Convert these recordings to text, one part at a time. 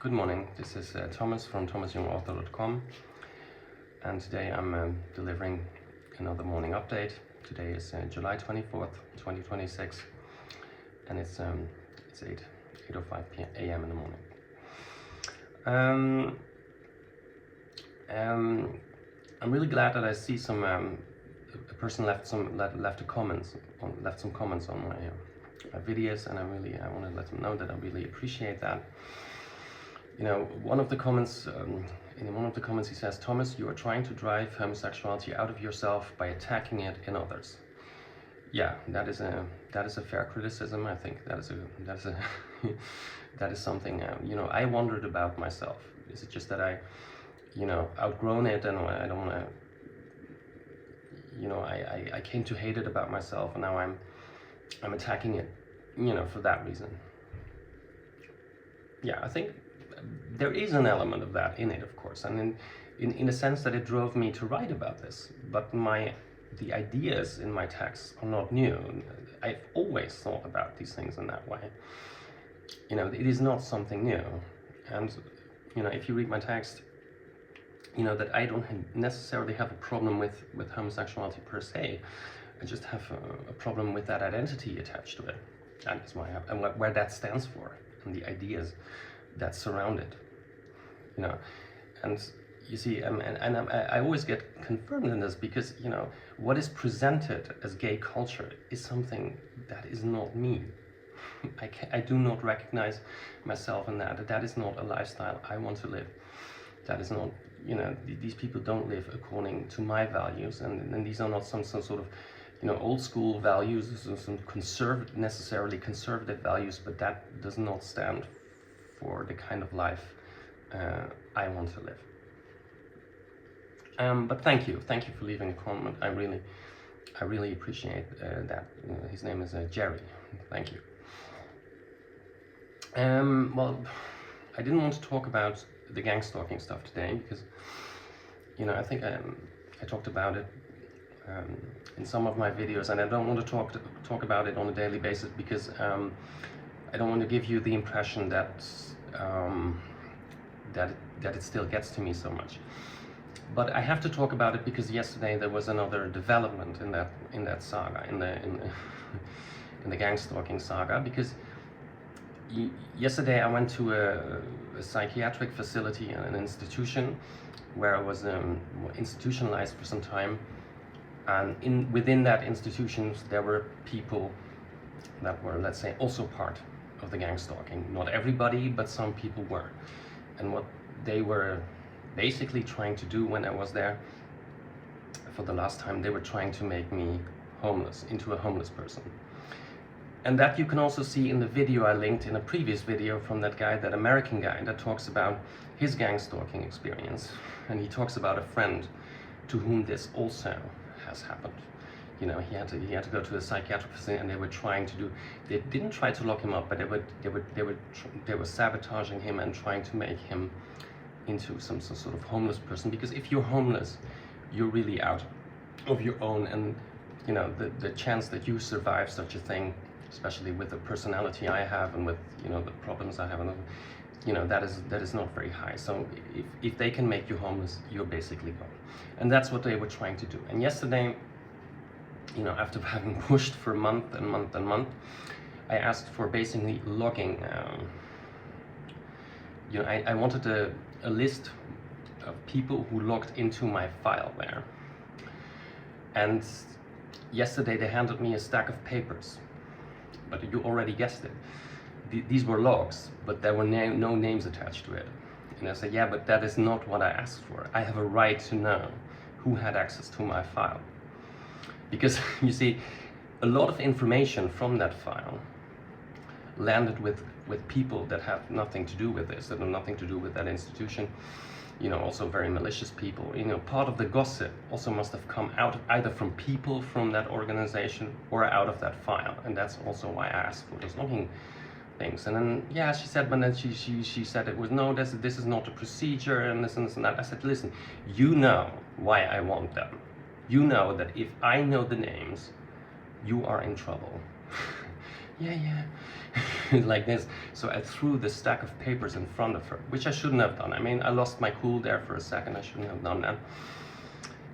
Good morning, this is Thomas from thomasyoungauthor.com, and today I'm delivering another morning update. Today is July 24th, 2026, and it's 8:05 a.m. in the morning. I'm really glad that I see some a person left some comments on my videos, and I want to let them know that I really appreciate that. You know, one of the comments, in one of the comments he says, "Thomas, you are trying to drive homosexuality out of yourself by attacking it in others." Yeah, that is a fair criticism. I think that is that is something, you know, I wondered about myself. Is it just that I, you know, outgrown it and I don't want to, you know, I came to hate it about myself, and now I'm attacking it, you know, for that reason. Yeah, I think there is an element of that in it, of course, and in a sense that it drove me to write about this. But the ideas in my texts are not new. I've always thought about these things in that way. You know, it is not something new. And you know, if you read my text, you know that I don't necessarily have a problem with homosexuality per se. I just have a problem with that identity attached to it. That is why and where that stands for, and the ideas that surround it, you know. And you see, I always get confirmed in this, because, you know, what is presented as gay culture is something that is not me. I do not recognize myself in that. That is not a lifestyle I want to live. That is not, you know, these people don't live according to my values, and these are not some sort of, you know, old school values, some necessarily conservative values, but that does not stand for the kind of life I want to live. But thank you for leaving a comment. I really appreciate that. His name is Jerry. Thank you. Well, I didn't want to talk about the gang stalking stuff today, because, you know, I think I talked about it in some of my videos, and I don't want to talk about it on a daily basis, because I don't want to give you the impression that that it still gets to me so much. But I have to talk about it because yesterday there was another development in that saga, in the gang stalking saga. Because yesterday I went to a psychiatric facility, an institution, where I was institutionalized for some time, and within that institution there were people that were, let's say, also part of the gang stalking. Not everybody, but some people were. And what they were basically trying to do when I was there for the last time, they were trying to make me homeless, into a homeless person. And that you can also see in the video I linked in a previous video from that guy, that American guy, that talks about his gang stalking experience. And he talks about a friend to whom this also has happened. You know, he had to go to a psychiatric facility, and they didn't try to lock him up, but they were sabotaging him and trying to make him into some sort of homeless person. Because if you're homeless, you're really out of your own, and, you know, the chance that you survive such a thing, especially with the personality I have and with, you know, the problems I have, and, you know, that is not very high. So if they can make you homeless, you're basically gone. And that's what they were trying to do. And yesterday, you know, after having pushed for month and month, I asked for basically logging. You know, I wanted a list of people who logged into my file there. And yesterday they handed me a stack of papers, but you already guessed it. These were logs, but there were no names attached to it. And I said, yeah, but that is not what I asked for. I have a right to know who had access to my file. Because, you see, a lot of information from that file landed with people that have nothing to do with this, that have nothing to do with that institution. You know, also very malicious people. You know, part of the gossip also must have come out either from people from that organization or out of that file. And that's also why I asked for those logging things. And then, yeah, she said, but then she said it was, no, this is not a procedure, and this and that. I said, listen, you know why I want them. You know that if I know the names, you are in trouble. yeah, like this. So I threw the stack of papers in front of her, which I shouldn't have done. I mean, I lost my cool there for a second. I shouldn't have done that.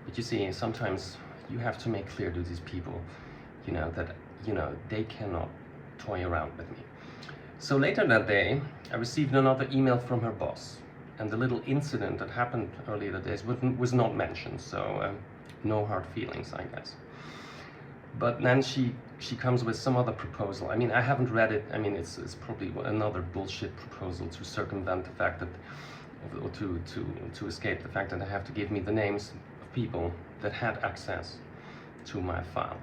But you see, sometimes you have to make clear to these people, that, they cannot toy around with me. So later that day, I received another email from her boss, and the little incident that happened earlier that day was not mentioned, so no hard feelings, I guess. But then she comes with some other proposal. I mean, I haven't read it. I mean, it's probably another bullshit proposal to circumvent the fact that, or to escape the fact that they have to give me the names of people that had access to my file.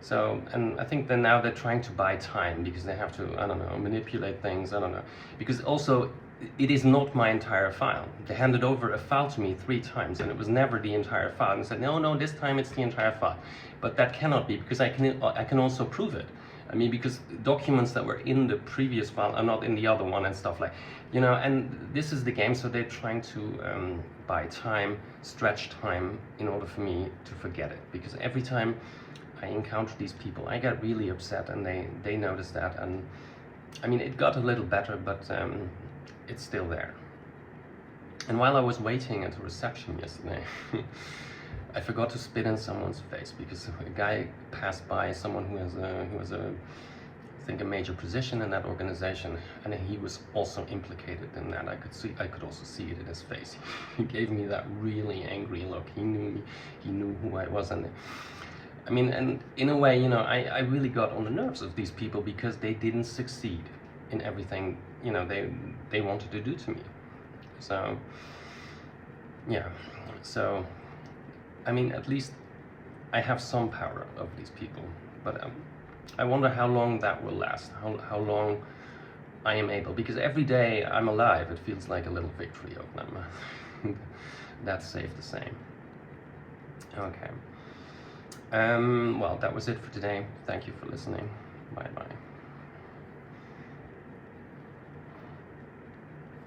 So, and I think that now they're trying to buy time because they have to, I don't know, manipulate things, I don't know. Because also, it is not my entire file. They handed over a file to me 3 times and it was never the entire file, and said, no, this time it's the entire file. But that cannot be, because I can also prove it. I mean, because documents that were in the previous file are not in the other one and stuff like, and this is the game, so they're trying to buy time, stretch time, in order for me to forget it. Because every time I encounter these people, I get really upset, and they notice that. And I mean, it got a little better, but it's still there. And while I was waiting at the reception yesterday, I forgot to spit in someone's face, because a guy passed by, someone who has I think a major position in that organization, and he was also implicated in that. I could also see it in his face. He gave me that really angry look. He knew me, he knew who I was, and I mean, and in a way, I really got on the nerves of these people, because they didn't succeed in everything, they wanted to do to me. So, yeah. So, I mean, at least I have some power over these people, but I wonder how long that will last, how long I am able, because every day I'm alive, it feels like a little victory of them. That's safe to say. Okay. Well, that was it for today. Thank you for listening. Bye-bye.